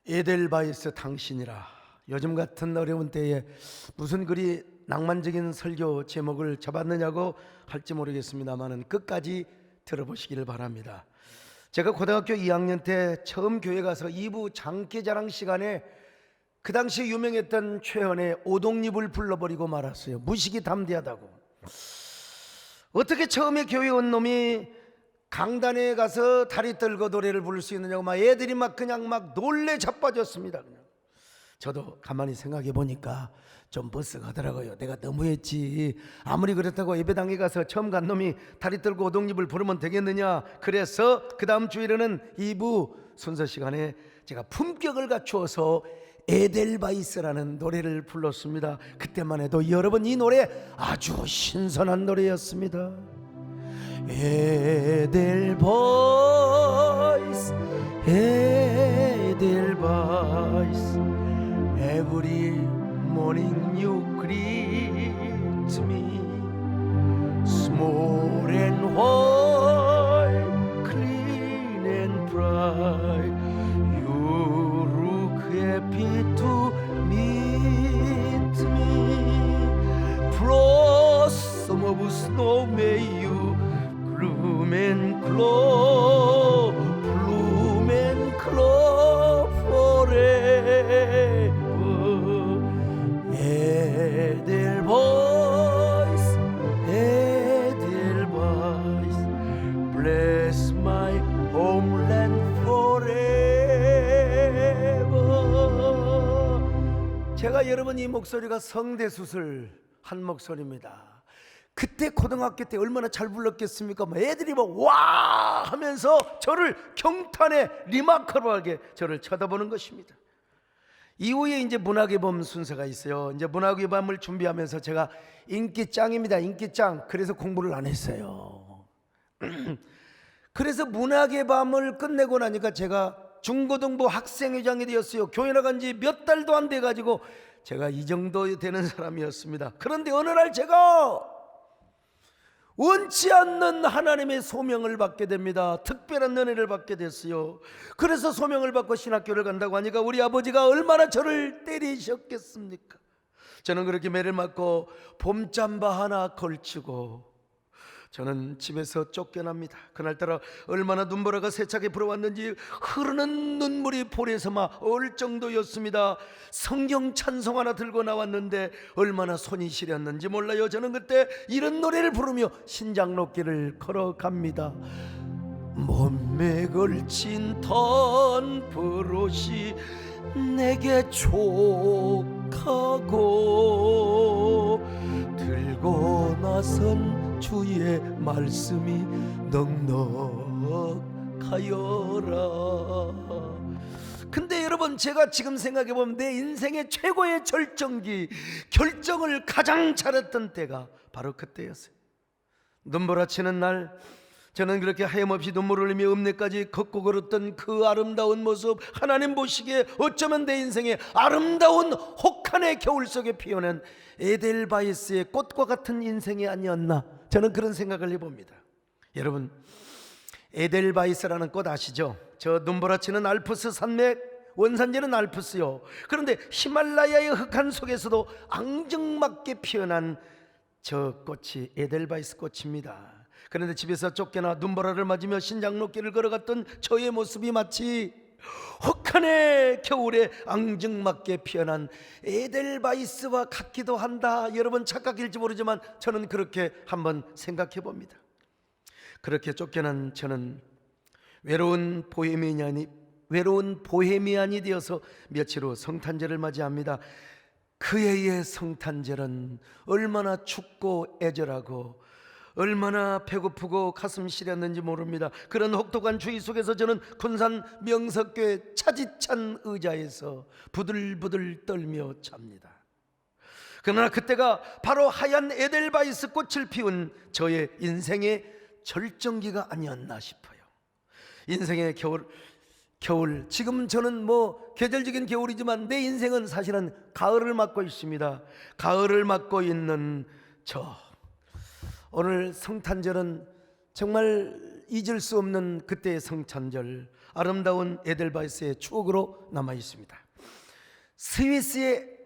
에델바이스 당신이라. 요즘 같은 어려운 때에 무슨 그리 낭만적인 설교 제목을 잡았느냐고 할지 모르겠습니다만은 끝까지 들어보시기를 바랍니다. 제가 고등학교 2학년 때 처음 교회 가서 2부 장기자랑 시간에 그 당시 유명했던 최현의 오동잎을 불러버리고 말았어요. 무식이 담대하다고. 어떻게 처음에 교회 온 놈이 강단에 가서 다리 떨고 노래를 부를 수 있느냐고 막 애들이 막 그냥 막 놀래 자빠졌습니다. 그냥. 저도 가만히 생각해 보니까 좀 버쓱하더라고요. 내가 너무했지. 아무리 그렇다고 예배당에 가서 처음 간 놈이 다리 떨고 오동잎을 부르면 되겠느냐. 그래서 그 다음 주일에는 2부 순서 시간에 제가 품격을 갖추어서 에델바이스라는 노래를 불렀습니다. 그때만 해도 여러분, 이 노래 아주 신선한 노래였습니다. 에델바이스 에델바이스 Every morning you greet me Small and white, clean and bright You look happy to meet me Blossom of snow may you bloom and glow Bloom and glow forever Edelweiss, Edelweiss, bless my homeland forever. 제가 여러분 이 목소리가 성대수술 한 목소리입니다. 그때 고등학교 때 얼마나 잘 불렀겠습니까? 애들이 막 와 하면서 저를 경탄에 리마커블하게 저를 쳐다보는 것입니다. 이후에 이제 문학의 밤 순서가 있어요. 이제 문학의 밤을 준비하면서 제가 인기짱입니다. 인기짱. 그래서 공부를 안 했어요. 그래서 문학의 밤을 끝내고 나니까 제가 중고등부 학생회장이 되었어요. 교회 나간 지 몇 달도 안 돼가지고 제가 이 정도 되는 사람이었습니다. 그런데 어느 날 제가 원치 않는 하나님의 소명을 받게 됩니다. 특별한 은혜를 받게 됐어요. 그래서 소명을 받고 신학교를 간다고 하니까 우리 아버지가 얼마나 저를 때리셨겠습니까? 저는 그렇게 매를 맞고 봄잠바 하나 걸치고 저는 집에서 쫓겨납니다. 그날따라 얼마나 눈보라가 세차게 불어왔는지 흐르는 눈물이 볼에서 막 얼 정도였습니다. 성경 찬송 하나 들고 나왔는데 얼마나 손이 시렸는지 몰라요. 저는 그때 이런 노래를 부르며 신장로길을 걸어갑니다. 몸에 걸친 던버릇이 내게 촉하고 들고 나선 주의 말씀이 넉넉하여라. 근데 여러분, 제가 지금 생각해보면 내 인생의 최고의 절정기, 결정을 가장 잘했던 때가 바로 그때였어요. 눈보라치는 날 저는 그렇게 하염없이 눈물을 흘리며 읍내까지 걷고 걸었던 그 아름다운 모습, 하나님 보시기에 어쩌면 내 인생의 아름다운 혹한의 겨울 속에 피어난 에델바이스의 꽃과 같은 인생이 아니었나, 저는 그런 생각을 해봅니다. 여러분, 에델바이스라는 꽃 아시죠? 저 눈보라치는 알프스 산맥, 원산지는 알프스요. 그런데 히말라야의 흑한 속에서도 앙증맞게 피어난 저 꽃이 에델바이스 꽃입니다. 그런데 집에서 쫓겨나 눈보라를 맞으며 신장로길을 걸어갔던 저의 모습이 마치 혹한의 겨울에 앙증맞게 피어난 에델바이스와 같기도 한다. 여러분 착각일지 모르지만 저는 그렇게 한번 생각해 봅니다. 그렇게 쫓겨난 저는 외로운 보헤미안이 되어서 며칠 후 성탄절을 맞이합니다. 그 해의 성탄절은 얼마나 춥고 애절하고 얼마나 배고프고 가슴 시렸는지 모릅니다. 그런 혹독한 추위 속에서 저는 군산 명석교회 차디찬 의자에서 부들부들 떨며 잡니다. 그러나 그때가 바로 하얀 에델바이스 꽃을 피운 저의 인생의 절정기가 아니었나 싶어요. 인생의 겨울, 지금 저는 계절적인 겨울이지만 내 인생은 사실은 가을을 맞고 있습니다. 가을을 맞고 있는 오늘 성탄절은 정말 잊을 수 없는 그때의 성탄절. 아름다운 에델바이스의 추억으로 남아 있습니다. 스위스의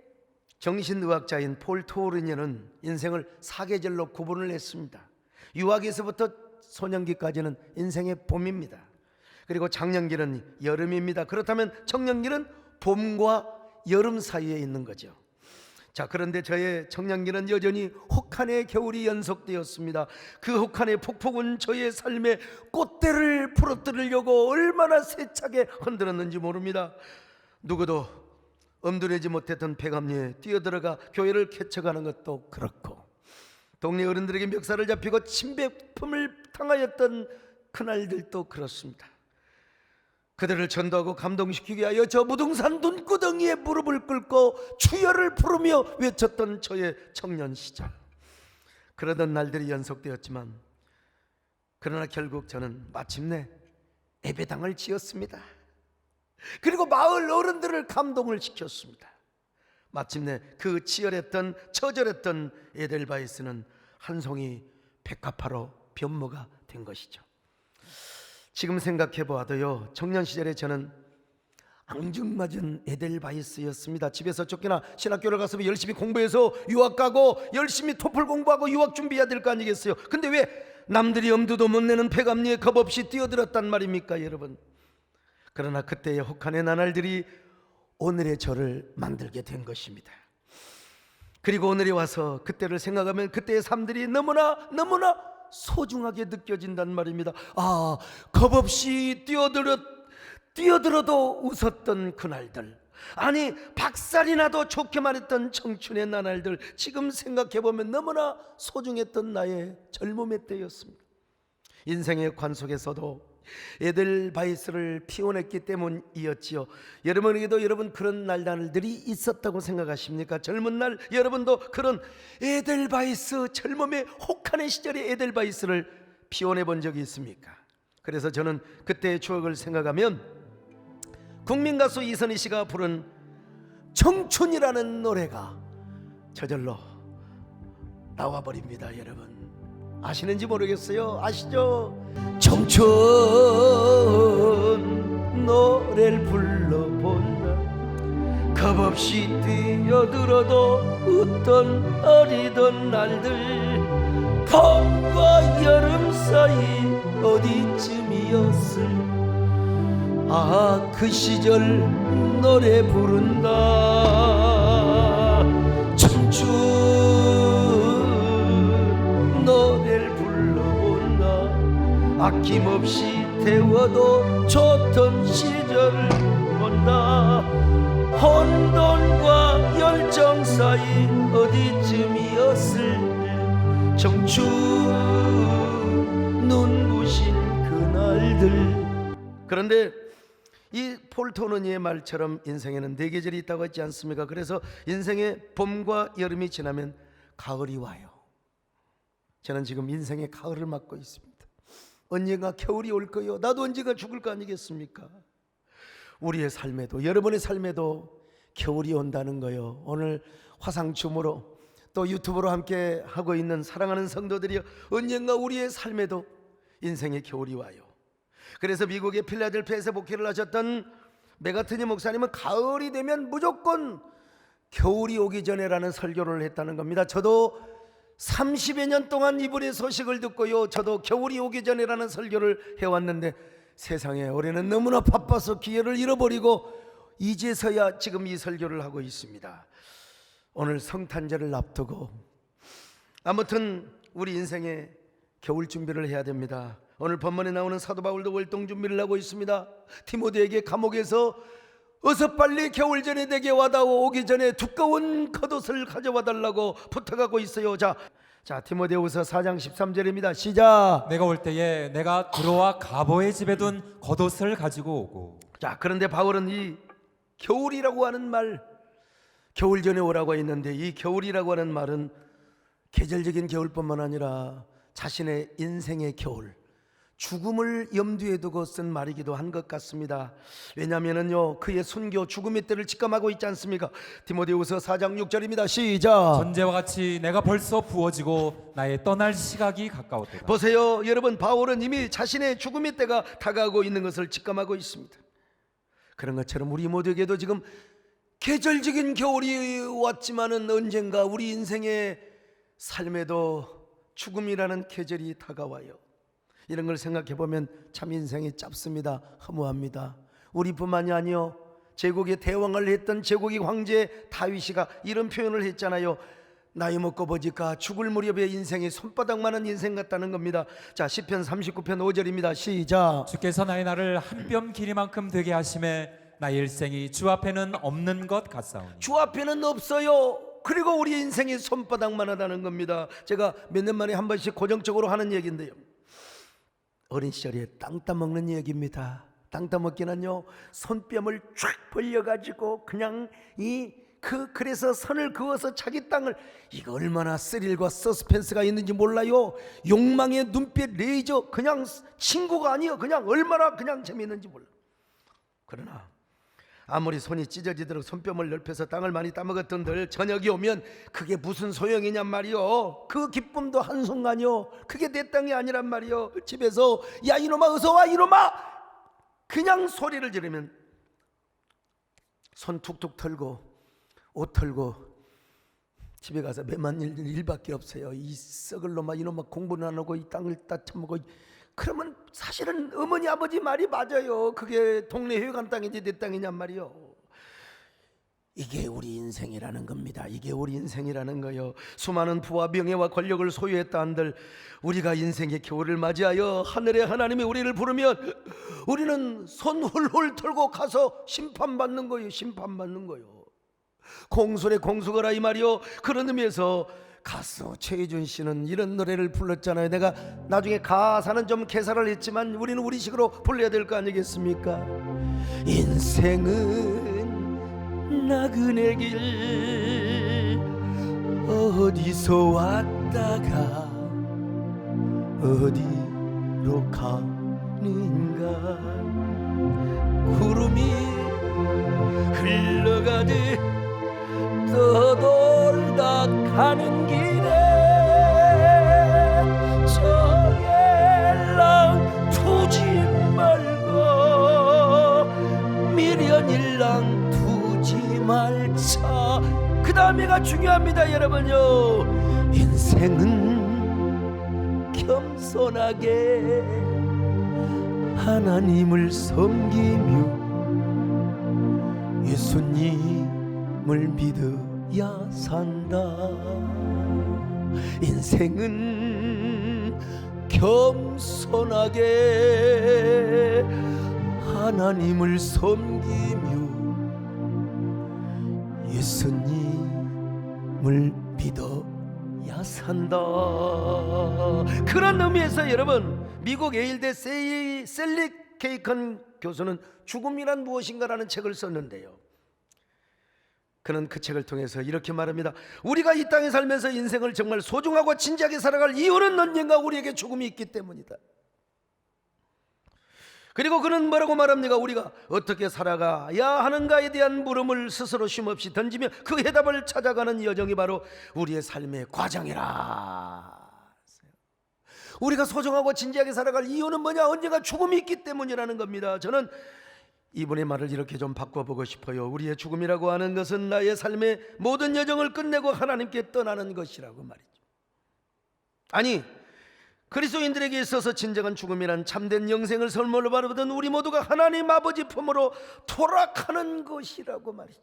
정신의학자인 폴 토르니에는 인생을 사계절로 구분을 했습니다. 유아기에서부터 소년기까지는 인생의 봄입니다. 그리고 장년기는 여름입니다. 그렇다면 청년기는 봄과 여름 사이에 있는 거죠. 자, 그런데 저의 청년기는 여전히 혹한의 겨울이 연속되었습니다. 그 혹한의 폭풍은 저의 삶에 꽃대를 부러뜨리려고 얼마나 세차게 흔들었는지 모릅니다. 누구도 엄두내지 못했던 폐감리에 뛰어들어가 교회를 개척하는 것도 그렇고, 동네 어른들에게 멱살을 잡히고 침뱉음을 당하였던 그날들도 그렇습니다. 그들을 전도하고 감동시키기 위하여 저 무등산 눈구덩이에 무릎을 꿇고 주여를 부르며 외쳤던 저의 청년 시절. 그러던 날들이 연속되었지만, 그러나 결국 저는 마침내 예배당을 지었습니다. 그리고 마을 어른들을 감동을 시켰습니다. 마침내 그 치열했던 처절했던 에델바이스는 한 송이 백합화로 변모가 된 것이죠. 지금 생각해 보아도요, 청년 시절에 저는 앙증맞은 에델바이스였습니다. 집에서 쫓기나 신학교를 가서 열심히 공부해서 유학 가고 열심히 토플 공부하고 유학 준비해야 될 거 아니겠어요? 근데 왜 남들이 엄두도 못 내는 폐감리에 겁없이 뛰어들었단 말입니까, 여러분? 그러나 그때의 혹한의 나날들이 오늘의 저를 만들게 된 것입니다. 그리고 오늘에 와서 그때를 생각하면 그때의 삶들이 너무나 소중하게 느껴진단 말입니다. 아, 겁없이 뛰어들어도 웃었던 그날들, 아니 박살이 나도 좋게만 했던 청춘의 나날들, 지금 생각해보면 너무나 소중했던 나의 젊음의 때였습니다. 인생의 관 속에서도 에델바이스를 피워냈기 때문이었지요. 여러분에게도 여러분 그런 날들이 있었다고 생각하십니까? 젊은 날 여러분도 그런 에델바이스, 젊음의 혹한의 시절의 에델바이스를 피워내 본 적이 있습니까? 그래서 저는 그때의 추억을 생각하면 국민가수 이선희 씨가 부른 청춘이라는 노래가 저절로 나와버립니다. 여러분 아시는지 모르겠어요. 아시죠? 청춘 노래를 불러본다. 겁없이 뛰어들어도 웃던 어리던 날들, 봄과 여름 사이 어디쯤이었을. 아, 그 시절 노래 부른다. 청춘 노래를 불러본다. 아낌없이 태워도 좋던 시절을 본다. 혼돈과 열정 사이 어디쯤이었을. 청춘 눈부신 그날들. 그런데 이 폴 토르니의 말처럼 인생에는 네 계절이 있다고 했지 않습니까? 그래서 인생의 봄과 여름이 지나면 가을이 와요. 저는 지금 인생의 가을을 맞고 있습니다. 언젠가 겨울이 올 거요. 나도 언젠가 죽을 거 아니겠습니까? 우리의 삶에도, 여러분의 삶에도 겨울이 온다는 거요. 오늘 화상춤으로 또 유튜브로 함께 하고 있는 사랑하는 성도들이요, 언젠가 우리의 삶에도 인생의 겨울이 와요. 그래서 미국의 필라델피아에서 목회를 하셨던 메가트니 목사님은 가을이 되면 무조건 겨울이 오기 전에라는 설교를 했다는 겁니다. 저도 30여 년 동안 이분의 소식을 듣고요, 저도 겨울이 오기 전에라는 설교를 해왔는데 세상에 올해는 너무나 바빠서 기회를 잃어버리고 이제서야 지금 이 설교를 하고 있습니다. 오늘 성탄절을 앞두고 아무튼 우리 인생에 겨울 준비를 해야 됩니다. 오늘 본문에 나오는 사도 바울도 월동 준비를 하고 있습니다. 디모데에게 감옥에서 어서 빨리 겨울 전에 내게 와다오, 오기 전에 두꺼운 겉옷을 가져와 달라고 부탁하고 있어요. 자 디모데후서 4장 13절입니다. 시작. 내가 올 때에 내가 두로와 가보의 집에 둔 겉옷을 가지고 오고. 자, 그런데 바울은 이 겨울이라고 하는 말, 겨울 전에 오라고 했는데 이 겨울이라고 하는 말은 계절적인 겨울뿐만 아니라 자신의 인생의 겨울, 죽음을 염두에 두고 쓴 말이기도 한 것 같습니다. 왜냐하면요, 그의 순교 죽음의 때를 직감하고 있지 않습니까? 디모데후서 4장 6절입니다. 시작. 전제와 같이 내가 벌써 부어지고 나의 떠날 시각이 가까웠도다. 보세요, 여러분, 바울은 이미 자신의 죽음의 때가 다가오고 있는 것을 직감하고 있습니다. 그런 것처럼 우리 모두에게도 지금 계절적인 겨울이 왔지만은 언젠가 우리 인생의 삶에도 죽음이라는 계절이 다가와요. 이런 걸 생각해 보면 참 인생이 짧습니다. 허무합니다. 우리뿐만이 아니요, 제국의 대왕을 했던 제국의 황제 다윗이가 이런 표현을 했잖아요. 나이 먹고 보니까 죽을 무렵에 인생이 손바닥만한 인생 같다는 겁니다. 자, 시편 39편 5절입니다. 시작. 주께서 나의 날을 한 뼘 길이만큼 되게 하심에 나의 일생이 주 앞에는 없는 것 같사오니. 주 앞에는 없어요. 그리고 우리 인생이 손바닥만 하다는 겁니다. 제가 몇 년 만에 한 번씩 고정적으로 하는 얘기인데요, 어린 시절에 땅 따먹는 얘기입니다. 땅 따먹기는요, 손뺨을 쫙 벌려가지고 그냥 그래서 선을 그어서 자기 땅을, 이거 얼마나 스릴과 서스펜스가 있는지 몰라요. 욕망의 눈빛 레이저, 그냥 친구가 아니요, 그냥 얼마나 그냥 재미있는지 몰라. 그러나 아무리 손이 찢어지도록 손뼉을 넓혀서 땅을 많이 따먹었던들 저녁이 오면 그게 무슨 소용이냔 말이요. 그 기쁨도 한순간이요. 그게 내 땅이 아니란 말이요. 집에서 야 이놈아 어서와 이놈아 그냥 소리를 지르면 손 툭툭 털고 옷 털고 집에 가서 매만 일밖에 없어요. 이 썩을 놈아 이놈아 공부는 안 하고 이 땅을 다 처먹어. 그러면 사실은 어머니 아버지 말이 맞아요. 그게 동네 회관 땅이지 내 땅이냔 말이요. 이게 우리 인생이라는 겁니다. 이게 우리 인생이라는 거요. 수많은 부와 명예와 권력을 소유했다 한들 우리가 인생의 겨울을 맞이하여 하늘의 하나님이 우리를 부르면 우리는 손 훌훌 털고 가서 심판받는 거예요. 심판받는 거예요. 공손의 공수거라 이 말이요. 그런 의미에서 가수 최희준 씨는 이런 노래를 불렀잖아요. 내가 나중에 가사는 좀 개사를 했지만 우리는 우리식으로 불러야 될 거 아니겠습니까? 인생은 나그네 길 어디서 왔다가 어디로 가는가 구름이 흘러가듯 떠돌다 가는 길에 정일랑 두지 말고 미련일랑 두지 말자. 그 다음에가 중요합니다 여러분요. 인생은 겸손하게 하나님을 섬기며 예수님을 믿어야 산다. 인생은 겸손하게 하나님을 섬기며 예수님을 믿어야 산다. 그런 의미에서 여러분, 미국 예일대 셀리 케이컨 교수는 죽음이란 무엇인가라는 책을 썼는데요, 그는 그 책을 통해서 이렇게 말합니다. 우리가 이 땅에 살면서 인생을 정말 소중하고 진지하게 살아갈 이유는 언젠가 우리에게 죽음이 있기 때문이다. 그리고 그는 뭐라고 말합니까? 우리가 어떻게 살아가야 하는가에 대한 물음을 스스로 쉼없이 던지며 그 해답을 찾아가는 여정이 바로 우리의 삶의 과정이라. 우리가 소중하고 진지하게 살아갈 이유는 뭐냐? 언젠가 죽음이 있기 때문이라는 겁니다. 저는 이분의 말을 이렇게 좀 바꿔보고 싶어요. 우리의 죽음이라고 하는 것은 나의 삶의 모든 여정을 끝내고 하나님께 떠나는 것이라고 말이죠. 아니, 그리스도인들에게 있어서 진정한 죽음이란 참된 영생을 선물로 받은 우리 모두가 하나님 아버지 품으로 돌아가는 것이라고 말이죠.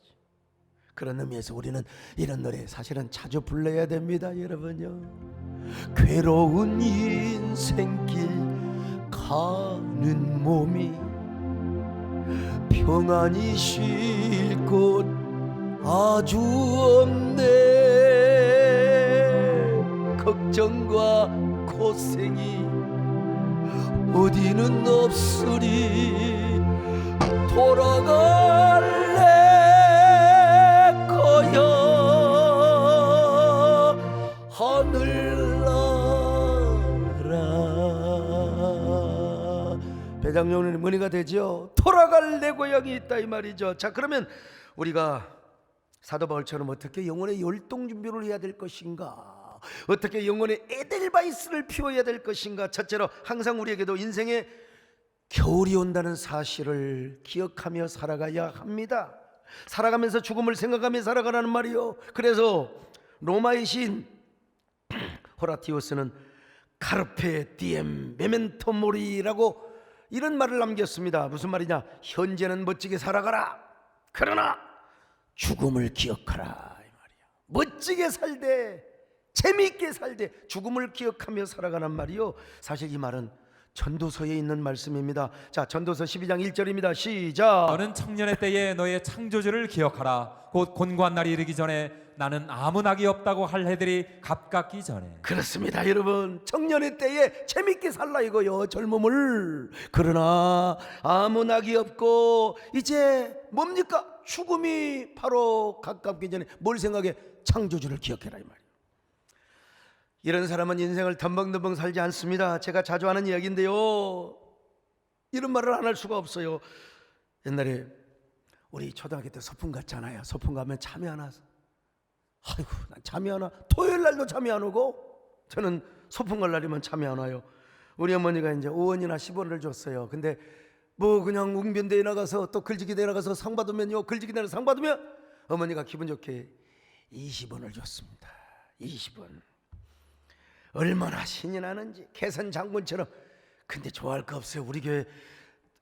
그런 의미에서 우리는 이런 노래 사실은 자주 불러야 됩니다 여러분요. 괴로운 인생길 가는 몸이 평안히 쉴 곳 아주 없네. 걱정과 고생이 어디는 없으리 돌아갈래 거야 하늘나라. 회장님은 문의가 되죠. 돌아갈 내 고향이 있다 이 말이죠. 자, 그러면 우리가 사도 바울처럼 어떻게 영혼의 열동 준비를 해야 될 것인가, 어떻게 영혼의 에델바이스를 피워야 될 것인가. 첫째로 항상 우리에게도 인생에 겨울이 온다는 사실을 기억하며 살아가야 합니다. 살아가면서 죽음을 생각하며 살아가라는 말이요. 그래서 로마의 시인 호라티우스는 카르페 디엠 메멘토 모리라고 이런 말을 남겼습니다. 무슨 말이냐? 현재는 멋지게 살아가라, 그러나 죽음을 기억하라 이 말이야. 멋지게 살되 재미있게 살되 죽음을 기억하며 살아가는 말이요. 사실 이 말은 전도서에 있는 말씀입니다. 자, 전도서 12장 1절입니다. 시작. 너는 청년의 때에 너의 창조주를 기억하라. 곧 곤고한 날이 이르기 전에 나는 아무 낙이 없다고 할 해들이 가깝기 전에. 그렇습니다, 여러분. 청년의 때에 재밌게 살라 이거요, 젊음을. 그러나 아무 낙이 없고 이제 뭡니까? 죽음이 바로 가깝기 전에 뭘 생각해? 창조주를 기억해라 이 말이에요. 이런 사람은 인생을 덤벙덤벙 살지 않습니다. 제가 자주 하는 이야기인데요, 이런 말을 안 할 수가 없어요. 옛날에 우리 초등학교 때 소풍 갔잖아요. 소풍 가면 잠이 안 와서, 아이고 난 잠이 안 와. 토요일 날도 잠이 안 오고, 저는 소풍 갈 날이면 잠이 안 와요. 우리 어머니가 이제 5원이나 10원을 줬어요. 근데 뭐 그냥 웅변대에 나가서 또 글지기대에 나가서 상 받으면요, 글지기대에 상 받으면 어머니가 기분 좋게 20원을 줬습니다. 20원. 얼마나 신이 나는지, 개선 장군처럼. 근데 좋아할 거 없어요. 우리 교회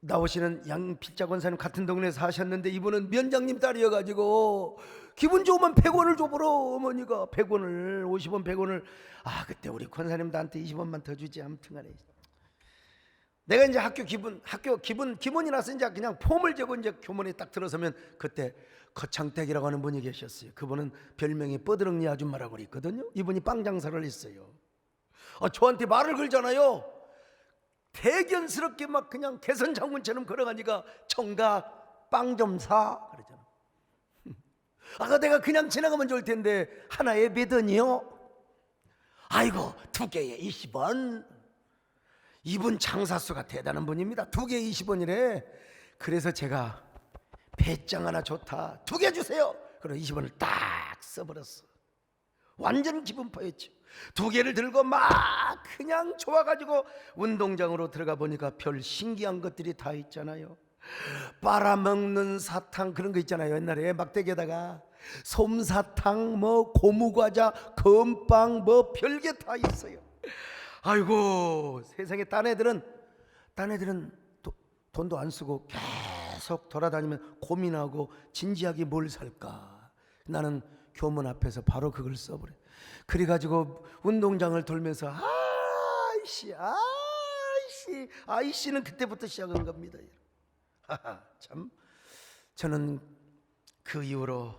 나오시는 양필자 권사님 같은 동네에 사셨는데 이분은 면장님 딸이어가지고 기분 좋으면 100원을 줘버려. 어머니가 100원을, 50원 100원을. 아, 그때 우리 권사님 나한테 20원만 더 주지. 아무튼간에 내가 이제 학교 기분이 나서 이제 그냥 폼을 재고 이제 교문에 딱 들어서면, 그때 거창댁이라고 하는 분이 계셨어요. 그분은 별명이 뻐드렁니 아줌마라고 있거든요. 이분이 빵 장사를 했어요. 저한테 말을 걸잖아요. 대견스럽게 막 그냥 개선 장군처럼 걸어가니까 청각 빵 좀 사 그러잖아. 아까 내가 그냥 지나가면 좋을 텐데 하나에 몇 원이요? 아이고, 두 개에 20원. 이분 장사수가 대단한 분입니다. 두 개에 20원이래. 그래서 제가 배짱 하나 좋다, 두 개 주세요. 그럼 20원을 딱 써버렸어. 완전 기분파였죠. 두 개를 들고 막 그냥 좋아가지고 운동장으로 들어가 보니까 별 신기한 것들이 다 있잖아요. 빨아먹는 사탕 그런 거 있잖아요. 옛날에 막대기에다가 솜사탕, 뭐 고무과자, 건빵, 뭐 별게 다 있어요. 아이고, 세상에 딴 애들은 돈도 안 쓰고 계속 돌아다니면 고민하고 진지하게 뭘 살까. 나는 교문 앞에서 바로 그걸 써버려. 그래가지고 운동장을 돌면서 아이씨는 그때부터 시작한 겁니다. 참, 저는 그 이후로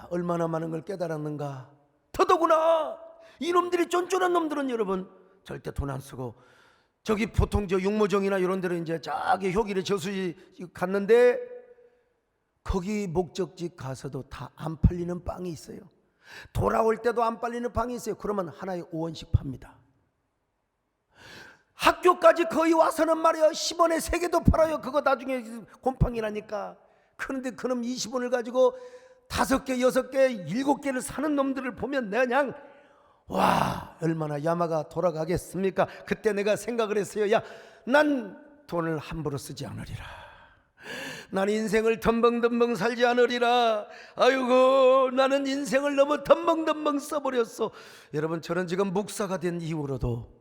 얼마나 많은 걸 깨달았는가. 더더구나 이놈들이, 쫀쫀한 놈들은 여러분 절대 돈 안 쓰고, 저기 보통 저 육모정이나 이런 데로 이제 저기 효길에 저수지 갔는데 거기 목적지 가서도 다 안 팔리는 빵이 있어요. 돌아올 때도 안 팔리는 빵이 있어요. 그러면 하나에 5원씩 팝니다. 학교까지 거의 와서는 말이야 10원에 3개도 팔아요. 그거 나중에 곰팡이라니까. 그런데 그놈 20원을 가지고 5개, 6개, 7개를 사는 놈들을 보면 내가 그냥 와, 얼마나 야마가 돌아가겠습니까? 그때 내가 생각을 했어요. 야, 난 돈을 함부로 쓰지 않으리라. 난 인생을 덤벙덤벙 살지 않으리라. 아이고, 나는 인생을 너무 덤벙덤벙 써버렸어. 여러분, 저는 지금 목사가 된 이후로도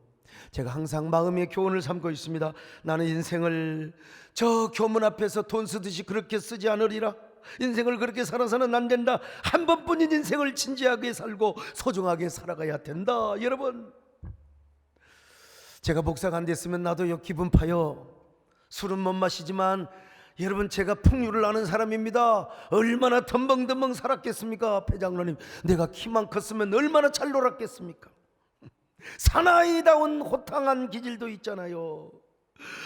제가 항상 마음의 교훈을 삼고 있습니다. 나는 인생을 저 교문 앞에서 돈 쓰듯이 그렇게 쓰지 않으리라. 인생을 그렇게 살아서는 안 된다. 한 번뿐인 인생을 진지하게 살고 소중하게 살아가야 된다. 여러분, 제가 목사가 안 됐으면 나도 기분 파요. 술은 못 마시지만 여러분, 제가 풍류를 아는 사람입니다. 얼마나 덤벙덤벙 살았겠습니까? 배장로님, 내가 키만 컸으면 얼마나 잘 놀았겠습니까? 사나이다운 호탕한 기질도 있잖아요.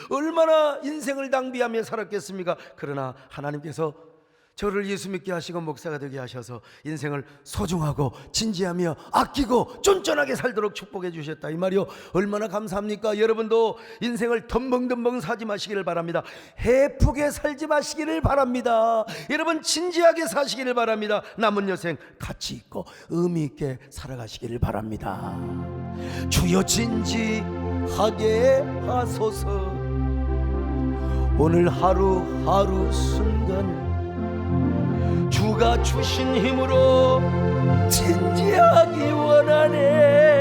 얼마나 인생을 낭비하며 살았겠습니까? 그러나 하나님께서 저를 예수 믿게 하시고 목사가 되게 하셔서 인생을 소중하고 진지하며 아끼고 쫀쫀하게 살도록 축복해 주셨다 이 말이요. 얼마나 감사합니까? 여러분도 인생을 덤벙덤벙 사지 마시기를 바랍니다. 해프게 살지 마시기를 바랍니다. 여러분 진지하게 사시기를 바랍니다. 남은 여생 가치 있고 의미 있게 살아가시기를 바랍니다. 주여 진지하게 하소서. 오늘 하루하루 순간을 주가 주신 힘으로 진지하기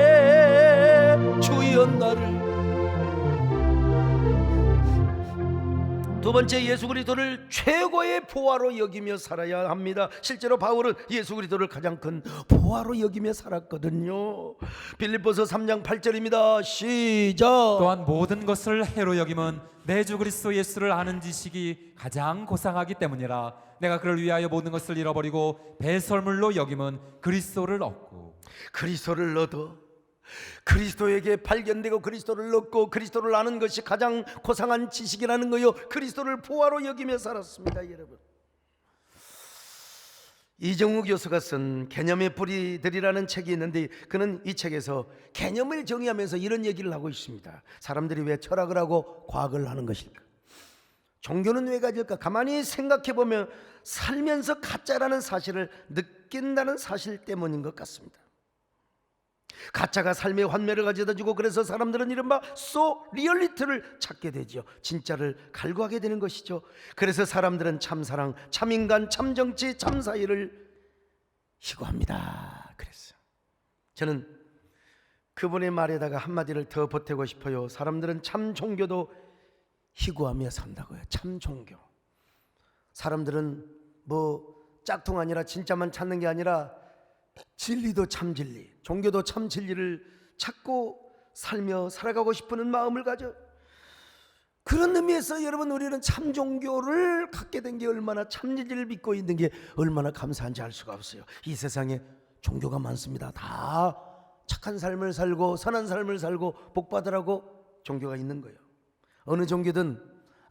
원하네. 주여 나를. 두 번째, 예수 그리스도를 최고의 보화로 여기며 살아야 합니다. 실제로 바울은 예수 그리스도를 가장 큰 보화로 여기며 살았거든요. 빌립보서 3장 8절입니다. 시작. 또한 모든 것을 해로 여김은 내 주 그리스도 예수를 아는 지식이 가장 고상하기 때문이라. 내가 그를 위하여 모든 것을 잃어버리고 배설물로 여김은 그리스도를 얻고. 그리스도를 얻어 그리스도에게 발견되고 그리스도를 얻고 그리스도를 아는 것이 가장 고상한 지식이라는 거요. 그리스도를 보화로 여기며 살았습니다. 여러분, 이정우 교수가 쓴 개념의 뿌리들이라는 책이 있는데 그는 이 책에서 개념을 정의하면서 이런 얘기를 하고 있습니다. 사람들이 왜 철학을 하고 과학을 하는 것일까? 종교는 왜 가질까? 가만히 생각해 보면 살면서 가짜라는 사실을 느낀다는 사실 때문인 것 같습니다. 가짜가 삶의 환멸을 가져다 주고 그래서 사람들은 이른바 리얼리티를 찾게 되죠. 진짜를 갈구하게 되는 것이죠. 그래서 사람들은 참사랑, 참인간, 참정치, 참사회를 희구합니다. 그래서 저는 그분의 말에다가 한마디를 더 보태고 싶어요. 사람들은 참 종교도 희구하며 산다고요. 참 종교. 사람들은 뭐 짝퉁 아니라 진짜만 찾는 게 아니라 진리도 참 진리, 종교도 참 진리를 찾고 살며 살아가고 싶은 마음을 가져. 그런 의미에서 여러분, 우리는 참 종교를 갖게 된 게 얼마나, 참 진리를 믿고 있는 게 얼마나 감사한지 알 수가 없어요. 이 세상에 종교가 많습니다. 다 착한 삶을 살고 선한 삶을 살고 복받으라고 종교가 있는 거예요. 어느 종교든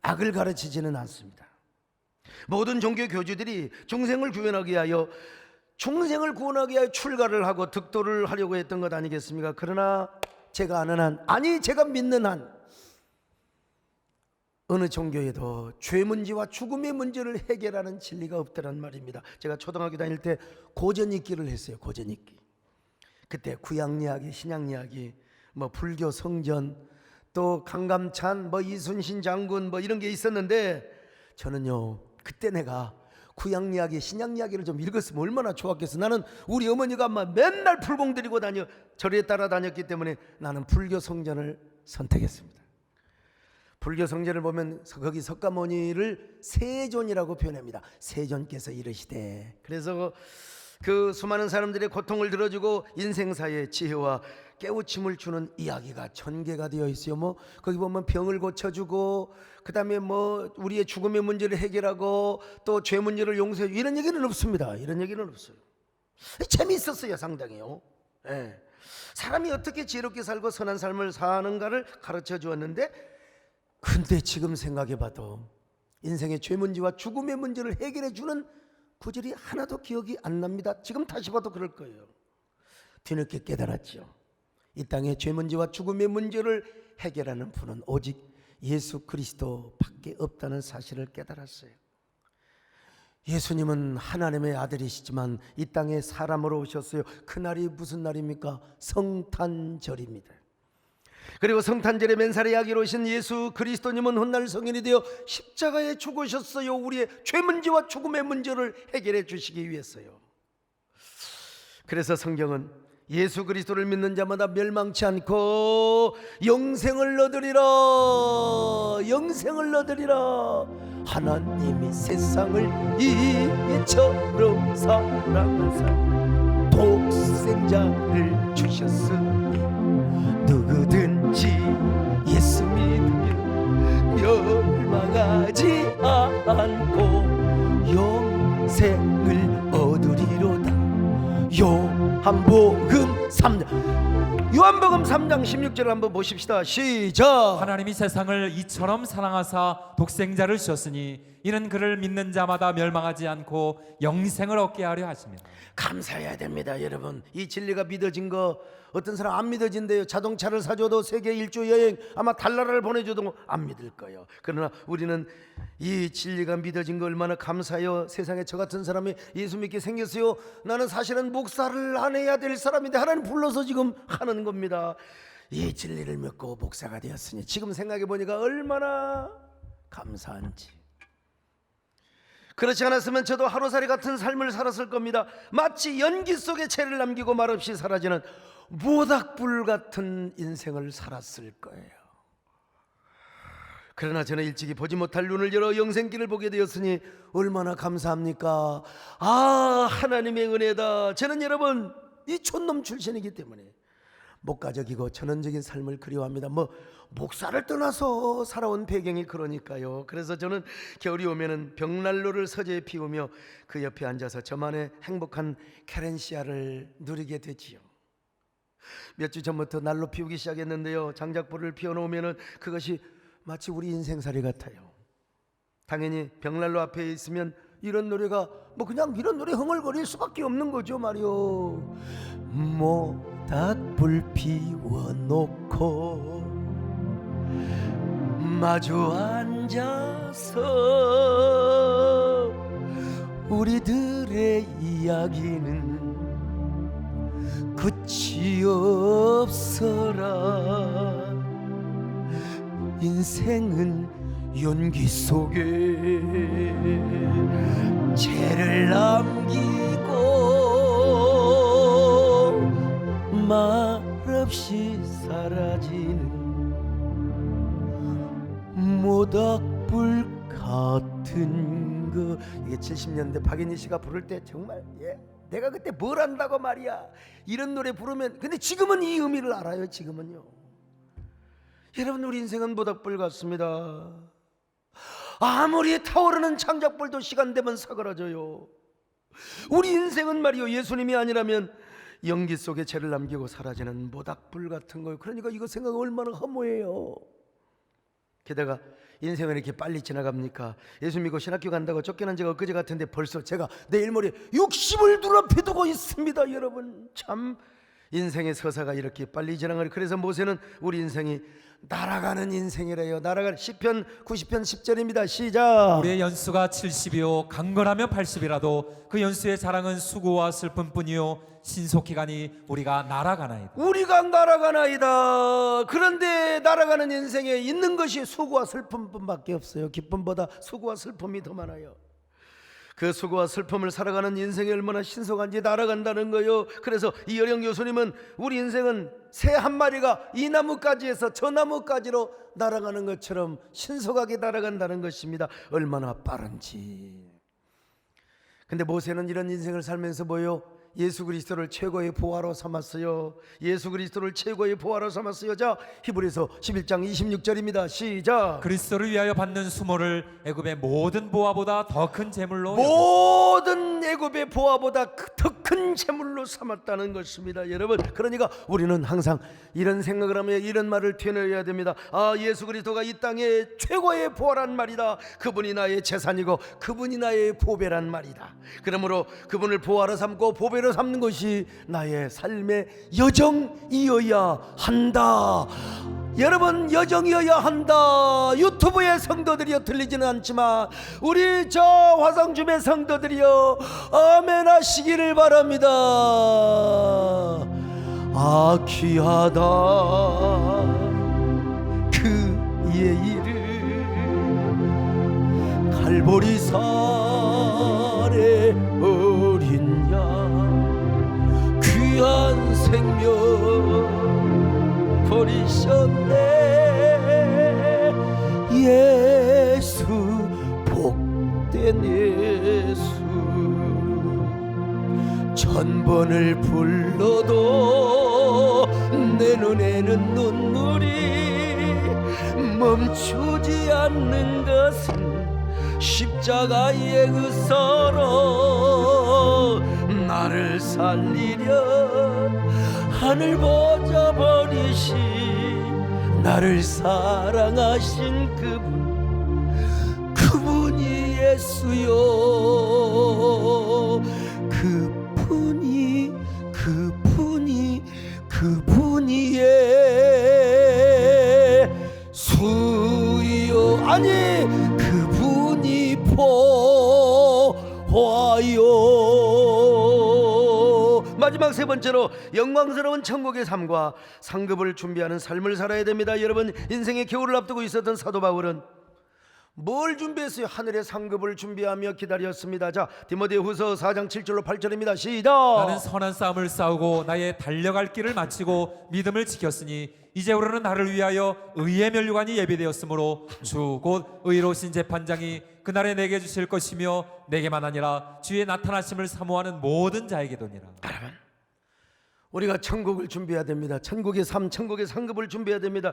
악을 가르치지는 않습니다. 모든 종교 교주들이 중생을 구원하기 위하여 출가를 하고 득도를 하려고 했던 것 아니겠습니까? 그러나 제가 아는 한, 아니 제가 믿는 한, 어느 종교에도 죄 문제와 죽음의 문제를 해결하는 진리가 없더란 말입니다. 제가 초등학교 다닐 때 고전익기를 했어요. 고전익기. 그때 구약이야기, 신약이야기, 뭐 불교 성전, 또 강감찬, 뭐 이순신 장군, 뭐 이런 게 있었는데 저는요, 그때 내가 구약 이야기, 신약 이야기를 좀 읽었으면 얼마나 좋았겠어. 나는 우리 어머니가 막 맨날 불공 드리고 다녀 절에 따라다녔기 때문에 나는 불교 성전을 선택했습니다. 불교 성전을 보면 거기 석가모니를 세존이라고 표현합니다. 세존께서 이르시되. 그래서 그 수많은 사람들의 고통을 들어주고 인생사의 지혜와 깨우침을 주는 이야기가 전개가 되어 있어요. 뭐 거기 보면 병을 고쳐주고, 그 다음에 뭐 우리의 죽음의 문제를 해결하고, 또 죄 문제를 용서해, 이런 얘기는 없습니다. 이런 얘기는 없어요. 재미있었어요. 상당히요. 예. 사람이 어떻게 지혜롭게 살고 선한 삶을 사는가를 가르쳐 주었는데, 근데 지금 생각해 봐도 인생의 죄 문제와 죽음의 문제를 해결해 주는 구절이 하나도 기억이 안 납니다. 지금 다시 봐도 그럴 거예요. 뒤늦게 깨달았죠. 이 땅의 죄 문제와 죽음의 문제를 해결하는 분은 오직 예수 그리스도밖에 없다는 사실을 깨달았어요. 예수님은 하나님의 아들이시지만 이 땅에 사람으로 오셨어요. 그날이 무슨 날입니까? 성탄절입니다. 그리고 성탄절에 맨살에 아기로 오신 예수 그리스도님은 훗날 성인이 되어 십자가에 죽으셨어요. 우리의 죄 문제와 죽음의 문제를 해결해 주시기 위해서요. 그래서 성경은 예수 그리스도를 믿는 자마다 멸망치 않고 영생을 얻으리라, 영생을 얻으리라. 하나님이 세상을 이처럼 사랑하사 독생자를 주셨으니 누구든지 예수 믿으면 멸망하지 않고 영생을 얻으리로다. 요한복음 3장. 요한복음 3장 16절을 한번 보십시다. 시작. 하나님이 세상을 이처럼 사랑하사 독생자를 주셨으니 이는 그를 믿는 자마다 멸망하지 않고 영생을 얻게 하려 하십니다. 감사해야 됩니다. 여러분, 이 진리가 믿어진 거 어떤 사람 안 믿어진대요. 자동차를 사줘도 세계 일주 여행, 아마 달나라를 보내줘도 안 믿을 거예요. 그러나 우리는 이 진리가 믿어진 거 얼마나 감사해요. 세상에 저 같은 사람이 예수 믿게 생겼어요. 나는 사실은 목사를 안 해야 될 사람인데 하나님 불러서 지금 하는 겁니다. 이 진리를 믿고 목사가 되었으니 지금 생각해 보니까 얼마나 감사한지. 그렇지 않았으면 저도 하루살이 같은 삶을 살았을 겁니다. 마치 연기 속에 채를 남기고 말없이 사라지는 모닥불 같은 인생을 살았을 거예요. 그러나 저는 일찍이 보지 못할 눈을 열어 영생길을 보게 되었으니 얼마나 감사합니까? 아, 하나님의 은혜다. 저는 여러분 이 촌놈 출신이기 때문에 목가적이고 천원적인 삶을 그리워합니다. 목사를 떠나서 살아온 배경이 그러니까요. 그래서 저는 겨울이 오면은 벽난로를 서재에 피우며 그 옆에 앉아서 저만의 행복한 케렌시아를 누리게 되지요. 몇 주 전부터 난로 피우기 시작했는데요, 장작불을 피워놓으면은 그것이 마치 우리 인생살이 같아요. 당연히 벽난로 앞에 있으면 이런 노래가 그냥 이런 노래 흥얼거릴 수밖에 없는 거죠 말이요. 모닥불 피워놓고 마주 앉아서 우리들의 이야기는 끝이 없어라. 인생은 연기 속에 죄를 남기고 말없이 사라지는 모닥불 같은 거. 이게 70년대 박인희 씨가 부를 때 정말 내가 그때 뭘 안다고 말이야 이런 노래 부르면, 근데 지금은 이 의미를 알아요. 지금은요. 여러분, 우리 인생은 모닥불 같습니다. 아무리 타오르는 창작불도 시간 되면 사그라져요. 우리 인생은 말이요, 예수님이 아니라면 연기 속에 죄를 남기고 사라지는 모닥불 같은 거예요. 그러니까 이거 생각 얼마나 허무해요. 게다가 인생은 이렇게 빨리 지나갑니까? 예수 믿고 신학교 간다고 쫓겨난 지가 엊그제 같은데 벌써 제가 내일 모레 60을 눈앞에 두고 있습니다. 여러분, 참 인생의 서사가 이렇게 빨리 지나가는. 그래서 모세는 우리 인생이 날아가는 인생이래요. 날아가는. 시편 90편 10절입니다. 시작. 우리의 연수가 70이요 강건하면 80이라도 그 연수의 자랑은 수고와 슬픔뿐이요 신속히 가니 우리가 날아가나이다. 우리가 날아가나이다. 그런데 날아가는 인생에 있는 것이 수고와 슬픔뿐밖에 없어요. 기쁨보다 수고와 슬픔이 더 많아요. 그 수고와 슬픔을 살아가는 인생이 얼마나 신속한지 날아간다는 거예요. 그래서 이여령 교수님은 우리 인생은 새 한 마리가 이 나무까지에서 저 나무까지로 날아가는 것처럼 신속하게 날아간다는 것입니다. 얼마나 빠른지. 근데 모세는 이런 인생을 살면서 뭐요? 예수 그리스도를 최고의 보화로 삼았어요. 예수 그리스도를 최고의 보화로 삼았어요. 자, 히브리서 11장 26절입니다. 시작. 그리스도를 위하여 받는 수모를 애굽의 모든 보화보다 더 큰 재물로 모든 애굽의 보화보다 더 큰 재물로 삼았다는 것입니다. 여러분, 그러니까 우리는 항상 이런 생각을 하며 이런 말을 되뇌어야 됩니다. 아, 예수 그리스도가 이 땅의 최고의 보화란 말이다. 그분이 나의 재산이고 그분이 나의 보배란 말이다. 그러므로 그분을 보화로 삼고 보배로 삼는 것이 나의 삶의 여정이어야 한다. 여러분, 여정이어야 한다. 유튜브의 성도들이여 들리지는 않지만 우리 저 화성줌의 성도들이여 아멘 하시기를 바랍니다. 아, 귀하다 그의 이름 갈보리산의 어린 양 귀한 생명 버리셨네. 예수 복된 예수 천번을 불러도 내 눈에는 눈물이 멈추지 않는 것은 십자가의 그 서로 나를 살리려 나를 보자 버리시 나를 사랑하신 그분이 예수요 그분이 예수요 아니 그분이 보아요. 마지막 세 번째로 영광스러운 천국의 삶과 상급을 준비하는 삶을 살아야 됩니다. 여러분, 인생의 겨울을 앞두고 있었던 사도 바울은 뭘 준비했어요? 하늘의 상급을 준비하며 기다렸습니다. 자, 디모데후서 4장 7절로 8절입니다. 시작. 나는 선한 싸움을 싸우고 나의 달려갈 길을 마치고 믿음을 지켰으니 이제부로는 나를 위하여 의의 면류관이 예비되었으므로 주 곧 의로우신 재판장이 그날에 내게 주실 것이며 내게만 아니라 주의 나타나심을 사모하는 모든 자에게도니라. 여러분, 우리가 천국을 준비해야 됩니다. 천국의 삶, 천국의 상급을 준비해야 됩니다.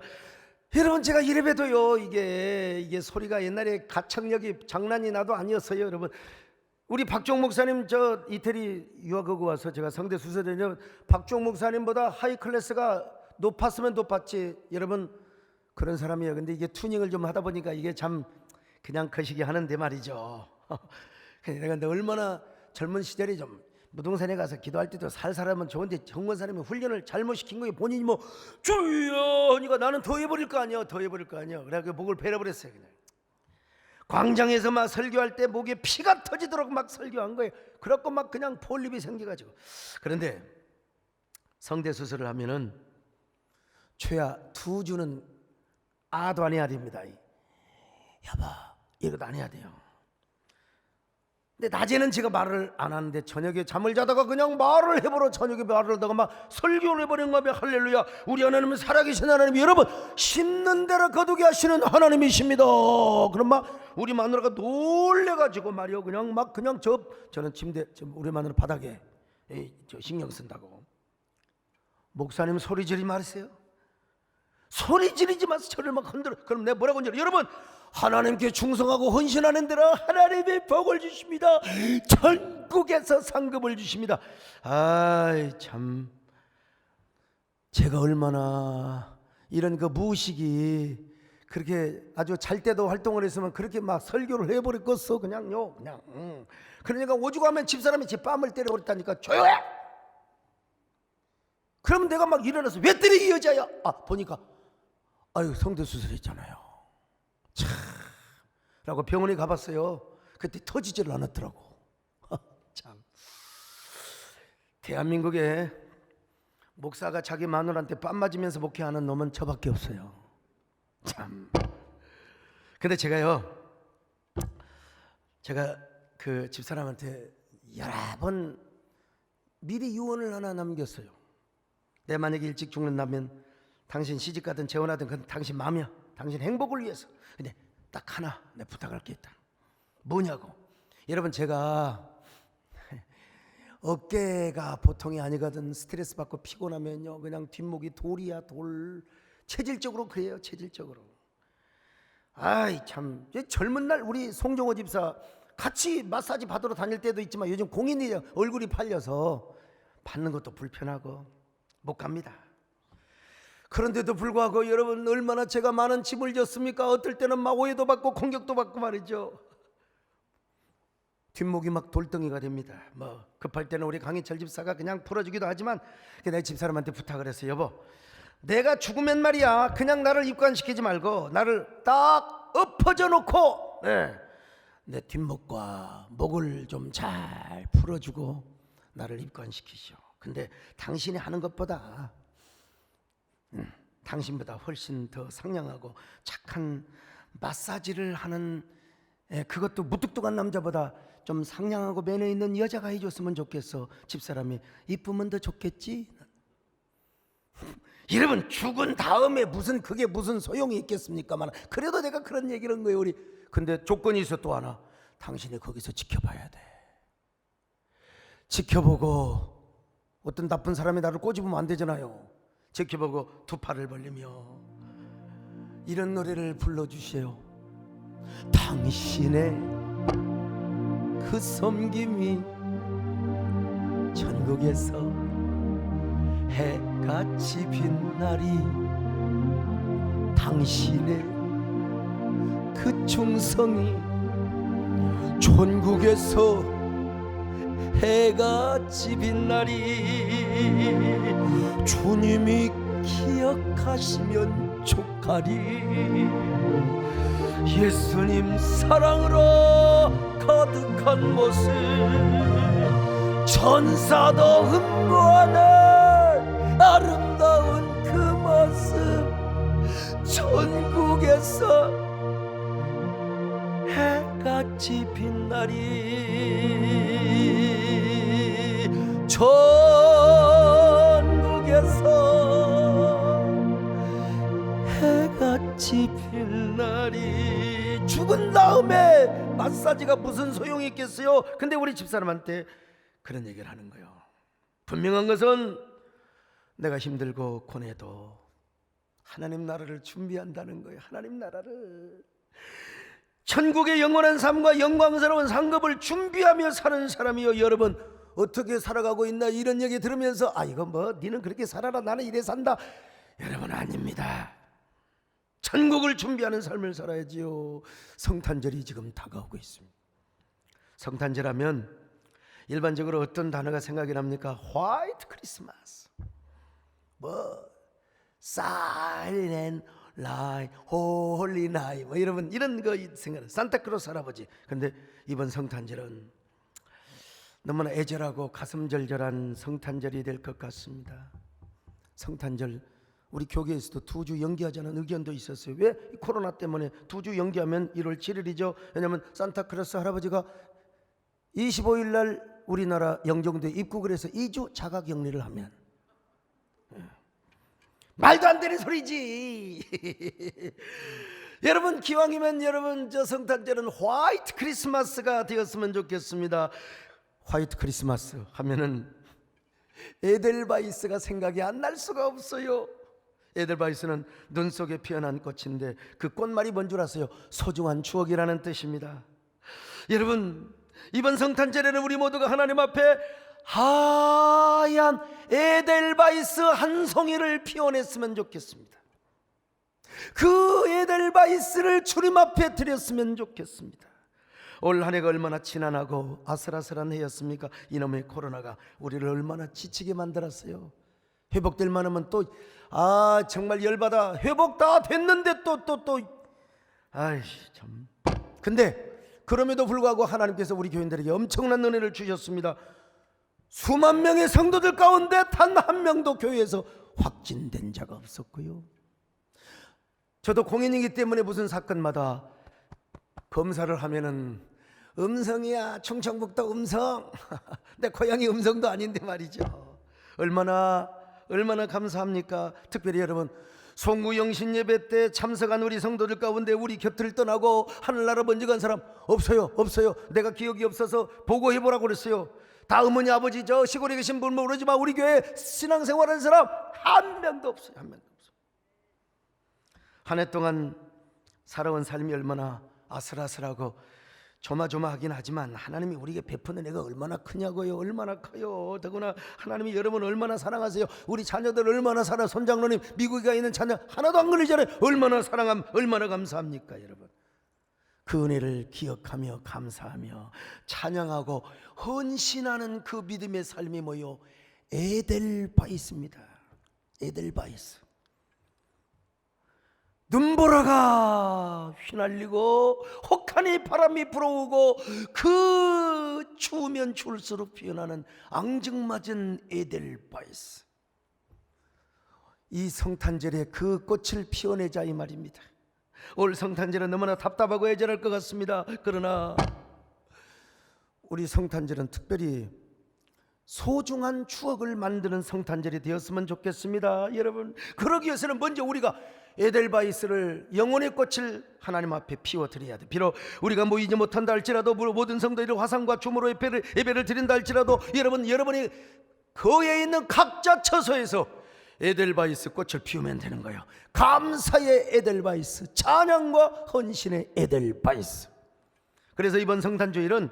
여러분, 제가 이래봬도요 이게 소리가 옛날에 가창력이 장난이 나도 아니었어요. 여러분, 우리 박종 목사님 저 이태리 유학하고 와서 제가 성대 수서되면 박종 목사님보다 하이 클래스가 높았으면 높았지. 여러분, 그런 사람이에요. 근데 이게 튜닝을 좀 하다 보니까 이게 참 그냥 거시기 하는데 말이죠. 내가 근데 얼마나 젊은 시절에 좀 무등산에 가서 기도할 때도 살살하면 좋은데 정권 사람이 훈련을 잘못시킨 거예요. 본인이 뭐 주여 하니까 나는 더 해버릴 거 아니야, 더 해버릴 거 아니야. 그래서 목을 베려버렸어요. 그냥 광장에서 막 설교할 때 목에 피가 터지도록 막 설교한 거예요. 그렇고 막 그냥 폴립이 생겨가지고. 그런데 성대 수술을 하면은 최하 2주는 아도 안 해야 됩니다. 여보, 이것도 안 해야 돼요. 근데 낮에는 제가 말을 안 하는데 저녁에 잠을 자다가 그냥 말을 해버려. 저녁에 말을 하다가 막 설교를 해버린 거면 할렐루야, 우리 하나님은 살아계신 하나님, 여러분 심는 대로 거두게 하시는 하나님이십니다. 그럼 막 우리 마누라가 놀래가지고 말이요, 그냥 저는 침대, 우리 마누라 바닥에 저 신경 쓴다고. 목사님 소리 지르지 마세요. 소리 지르지 마세요. 저를 막 흔들어. 그럼 내가 뭐라고 하냐? 여러분, 하나님께 충성하고 헌신하는 대로 하나님의 복을 주십니다. 천국에서 상급을 주십니다. 아이 참, 제가 얼마나 이런 그 무의식이 그렇게 아주 잘 때도 활동을 했으면 그렇게 막 설교를 해버렸겠어. 그냥요. 그러니까 오죽하면 집사람이 제 뺨을 때려버렸다니까. 조용해. 그러면 내가 막 일어나서 왜 때려 이 여자야? 보니까 아유 성대 수술했잖아요. 참, 라고 병원에 가봤어요. 그때 터지지를 않았더라고. 참, 대한민국에 목사가 자기 마누라한테 뺨 맞으면서 목회하는 놈은 저밖에 없어요. 참. 근데 제가 그 집사람한테 여러 번 미리 유언을 하나 남겼어요. 내 만약에 일찍 죽는다면 당신 시집가든 재혼하든 그건 당신 마음이야. 당신 행복을 위해서. 근데 딱 하나 내 부탁할 게 있다. 뭐냐고. 여러분, 제가 어깨가 보통이 아니거든. 스트레스 받고 피곤하면요 그냥 뒷목이 돌이야, 돌. 체질적으로 그래요. 체질적으로. 아이 참, 젊은 날 우리 송정호 집사 같이 마사지 받으러 다닐 때도 있지만 요즘 공인이 얼굴이 팔려서 받는 것도 불편하고 못 갑니다. 그런데도 불구하고 여러분, 얼마나 제가 많은 짐을 졌습니까? 어떨 때는 막 오해도 받고 공격도 받고 말이죠. 뒷목이 막 돌덩이가 됩니다. 뭐 급할 때는 우리 강희철 집사가 그냥 풀어주기도 하지만 내 집사람한테 부탁을 했어요. 여보, 내가 죽으면 말이야 그냥 나를 입관시키지 말고 나를 딱 엎어져 놓고 내 뒷목과 목을 좀 잘 풀어주고 나를 입관시키시오. 근데 당신이 하는 것보다 당신보다 훨씬 더 상냥하고 착한 마사지를 하는, 그것도 무뚝뚝한 남자보다 좀 상냥하고 매너 있는 여자가 해줬으면 좋겠어. 집사람이 이쁘면 더 좋겠지. 여러분, 죽은 다음에 그게 무슨 소용이 있겠습니까만, 그래도 내가 그런 얘기를 한 거예요. 우리. 근데 조건이 있어. 또 하나, 당신이 거기서 지켜봐야 돼. 지켜보고, 어떤 나쁜 사람이 나를 꼬집으면 안 되잖아요. 지켜보고 두 팔을 벌리며 이런 노래를 불러주세요. 당신의 그 섬김이 천국에서 해같이 빛나리 당신의 그 충성이 천국에서 해같이 빛나리 주님이 기억하시면 족하리 예수님 사랑으로 가득한 모습 천사도 흠모하는 아름다운 그 모습 천국에서 해같이 빛나리 천국에서 해같이 빛나리 죽은 다음에 마사지가 무슨 소용이 있겠어요? 근데 우리 집사람한테 그런 얘기를 하는 거예요. 분명한 것은 내가 힘들고 고뇌도 하나님 나라를 준비한다는 거예요. 하나님 나라를 천국의 영원한 삶과 영광스러운 상급을 준비하며 사는 사람이요. 여러분 어떻게 살아가고 있나 이런 얘기 들으면서 이건 뭐 니는 그렇게 살아라 나는 이래 산다. 여러분 아닙니다. 천국을 준비하는 삶을 살아야지요. 성탄절이 지금 다가오고 있습니다. 성탄절하면 일반적으로 어떤 단어가 생각이 납니까? 화이트 크리스마스, 뭐 사일렌트 나이, 홀리 나이, 뭐 여러분 이런 거 생각. 산타크로스 할아버지. 근데 이번 성탄절은 너무나 애절하고 가슴 절절한 성탄절이 될 것 같습니다. 성탄절 우리 교계에서도 2주 연기하자는 의견도 있었어요. 왜? 코로나 때문에 2주 연기하면 1월 7일이죠. 왜냐하면 산타크로스 할아버지가 25일 날 우리나라 영종도에 입국을 해서 2주 자가격리를 하면 말도 안 되는 소리지. 여러분 기왕이면 여러분 저 성탄절은 화이트 크리스마스가 되었으면 좋겠습니다. 화이트 크리스마스 하면은 에델바이스가 생각이 안 날 수가 없어요. 에델바이스는 눈 속에 피어난 꽃인데 그 꽃말이 뭔 줄 아세요? 소중한 추억이라는 뜻입니다. 여러분 이번 성탄절에는 우리 모두가 하나님 앞에 하얀 에델바이스 한 송이를 피워냈으면 좋겠습니다. 그 에델바이스를 주님 앞에 드렸으면 좋겠습니다. 올 한 해가 얼마나 지난하고 아슬아슬한 해였습니까? 이놈의 코로나가 우리를 얼마나 지치게 만들었어요. 회복될 만하면 또 정말 열받아. 회복 다 됐는데 또 참. 근데 그럼에도 불구하고 하나님께서 우리 교인들에게 엄청난 은혜를 주셨습니다. 수만 명의 성도들 가운데 단 한 명도 교회에서 확진된 자가 없었고요. 저도 공인이기 때문에 무슨 사건마다 검사를 하면은 음성이야. 충청북도 음성. 내 고향이 음성도 아닌데 말이죠. 얼마나 감사합니까? 특별히 여러분 송구영신 예배 때 참석한 우리 성도들 가운데 우리 곁을 떠나고 하늘나라 먼저 간 사람 없어요. 내가 기억이 없어서 보고해보라고 그랬어요. 다 어머니 아버지 저 시골에 계신 분 모르지만 우리 교회 신앙생활하는 사람 한 명도 없어요. 한 해 동안 살아온 삶이 얼마나 아슬아슬하고 조마조마하긴 하지만 하나님이 우리에게 베푸는 애가 얼마나 크냐고요. 얼마나 커요. 더구나 하나님이 여러분을 얼마나 사랑하세요. 우리 자녀들 얼마나 사랑. 손장로님 미국에 가 있는 자녀 하나도 안 걸리잖아요. 얼마나 사랑함, 얼마나 감사합니까 여러분. 그 은혜를 기억하며 감사하며 찬양하고 헌신하는 그 믿음의 삶이 뭐요? 에델바이스입니다. 에델바이스. 눈보라가 휘날리고 혹하니 바람이 불어오고 그 추우면 추울수록 피어나는 앙증맞은 에델바이스. 이 성탄절에 그 꽃을 피워내자 이 말입니다. 올 성탄절은 너무나 답답하고 애절할 것 같습니다. 그러나 우리 성탄절은 특별히 소중한 추억을 만드는 성탄절이 되었으면 좋겠습니다. 여러분 그러기 위해서는 먼저 우리가 에델바이스를 영혼의 꽃을 하나님 앞에 피워드려야 돼. 비록 우리가 모이지 못한다 할지라도 모든 성도들이 화상과 춤으로 예배를 드린다 할지라도 여러분이 거기에 있는 각자 처소에서 에델바이스 꽃을 피우면 되는 거예요. 감사의 에델바이스, 찬양과 헌신의 에델바이스. 그래서 이번 성탄주일은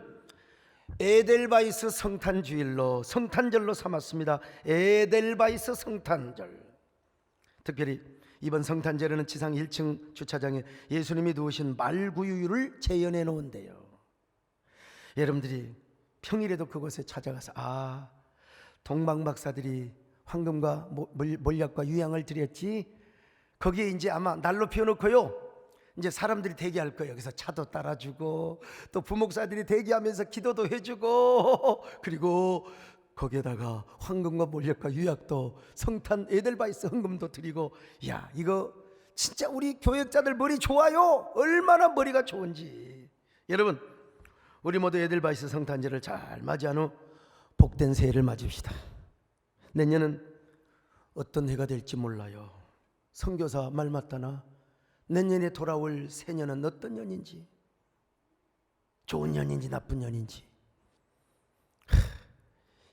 에델바이스 성탄주일로, 성탄절로 삼았습니다. 에델바이스 성탄절. 특별히 이번 성탄절에는 지상 1층 주차장에 예수님이 누우신 말구유를 재현해 놓은데요. 여러분들이 평일에도 그곳에 찾아가서 동방 박사들이 황금과 몰약과 유향을 드렸지, 거기에 이제 아마 난로 피워놓고요, 이제 사람들이 대기할 거예요. 그래서 차도 따라주고 또 부목사들이 대기하면서 기도도 해주고, 그리고 거기에다가 황금과 몰약과 유약도, 성탄 에델바이스 헌금도 드리고. 야, 이거 진짜 우리 교역자들 머리 좋아요. 얼마나 머리가 좋은지. 여러분, 우리 모두 에델바이스 성탄절을 잘 맞이한 후 복된 새해를 맞읍시다. 내년은 어떤 해가 될지 몰라요. 선교사 말 맞다나 내년에 돌아올 새년은 어떤 년인지, 좋은 년인지 나쁜 년인지.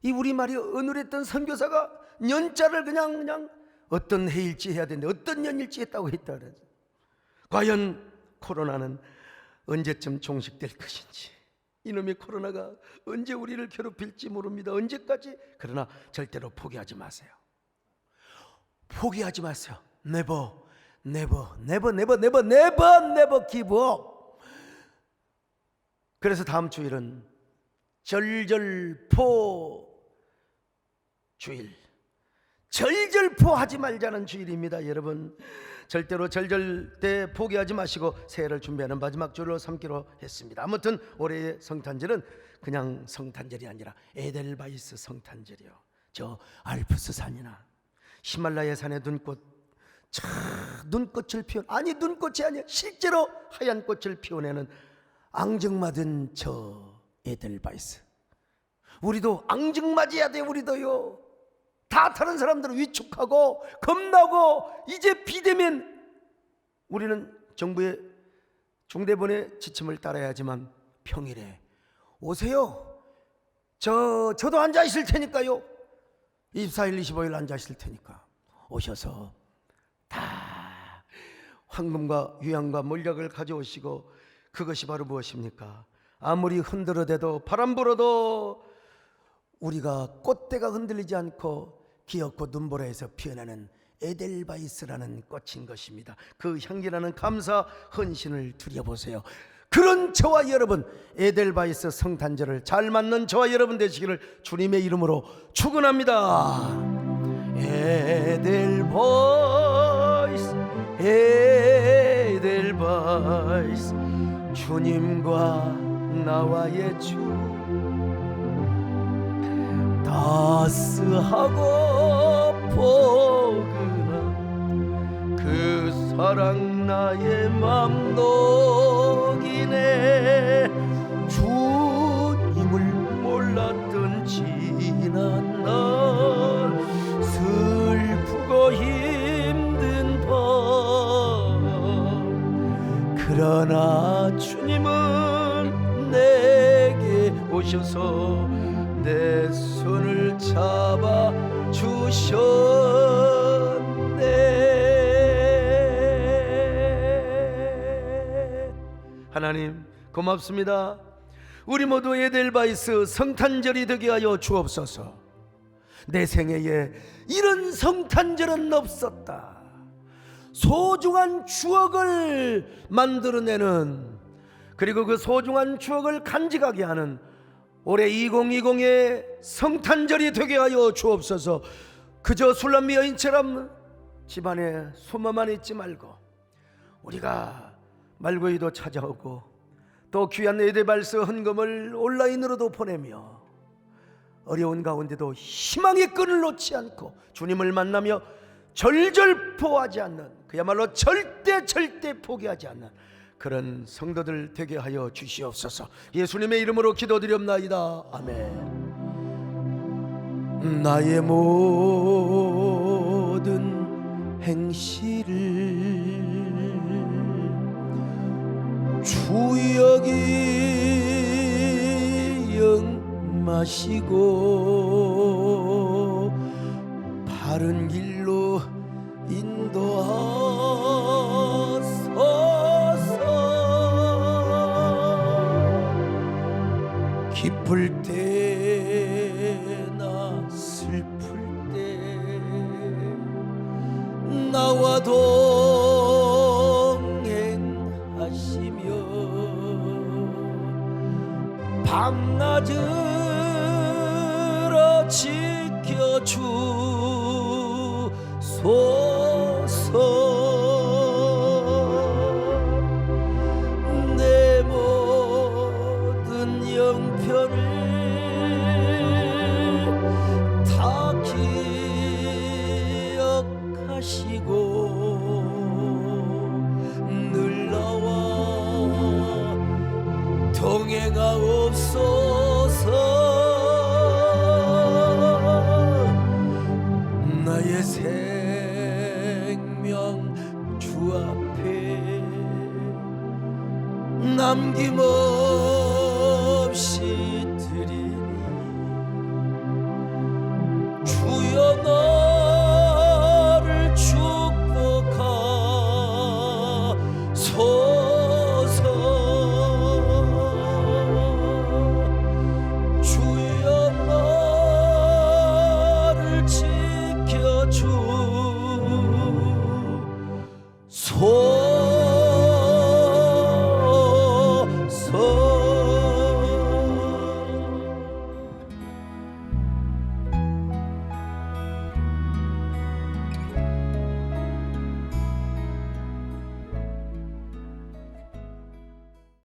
이 우리말이 어눌했던 선교사가 년자를 그냥 어떤 해일지 해야 되는데 어떤 년일지 했다고 했다 그러죠. 과연 코로나는 언제쯤 종식될 것인지, 이놈의 코로나가 언제 우리를 괴롭힐지 모릅니다. 언제까지? 그러나 절대로 포기하지 마세요. 포기하지 마세요. Never, never, never, never, never, never, never give up. 그래서 다음 주일은 절절포 주일, 절절포 하지 말자는 주일입니다. 여러분, 절대로 절절 때 포기하지 마시고 새해를 준비하는 마지막 주일로 삼기로 했습니다. 아무튼 올해의 성탄절은 그냥 성탄절이 아니라 에델바이스 성탄절이요. 저 알프스 산이나 히말라야 산의 눈꽃을 눈꽃이 아니야, 실제로 하얀 꽃을 피워내는 앙증맞은 저 에델바이스. 우리도 앙증맞아야 돼. 우리도요. 다 다른 사람들을 위축하고 겁나고 이제 비대면 우리는 정부의 중대본의 지침을 따라야 하지만 평일에 오세요. 저도 앉아 있을 테니까요. 24일 25일 앉아 있을 테니까 오셔서 다 황금과 유향과 몰약을 가져오시고, 그것이 바로 무엇입니까? 아무리 흔들어대도 바람 불어도 우리가 꽃대가 흔들리지 않고 기엽고 눈보라에서 피어나는 에델바이스라는 꽃인 것입니다. 그 향기라는 감사 헌신을 드려보세요. 그런 저와 여러분, 에델바이스 성탄절을 잘 맞는 저와 여러분 되시기를 주님의 이름으로 축원합니다. 에델바이스, 에델바이스, 주님과 나와의 주, 따스하고 포근한 그 사랑 나의 맘 녹이네. 주님을 몰랐던 지난 날, 슬프고 힘든 밤, 그러나 주님은 내게 오셔서 내 손을 잡아 주셨네. 하나님 고맙습니다. 우리 모두 에델바이스 성탄절이 되게 하여 주옵소서. 내 생애에 이런 성탄절은 없었다. 소중한 추억을 만들어내는, 그리고 그 소중한 추억을 간직하게 하는 올해 2020의 성탄절이 되게 하여 주옵소서. 그저 술람미 여인처럼 집안에 숨어만 있지 말고 우리가 말구이도 찾아오고 또 귀한 에델바이스 헌금을 온라인으로도 보내며 어려운 가운데도 희망의 끈을 놓지 않고 주님을 만나며 절절포하지 않는, 그야말로 절대 포기하지 않는 그런 성도들 되게 하여 주시옵소서. 예수님의 이름으로 기도드렸나이다. 아멘. 나의 모든 행실을 주 여기 영마시고 바른 길로 인도하소서. 기쁠 때나 슬플 때 나와 동행하시며 밤낮으로 지켜주소서.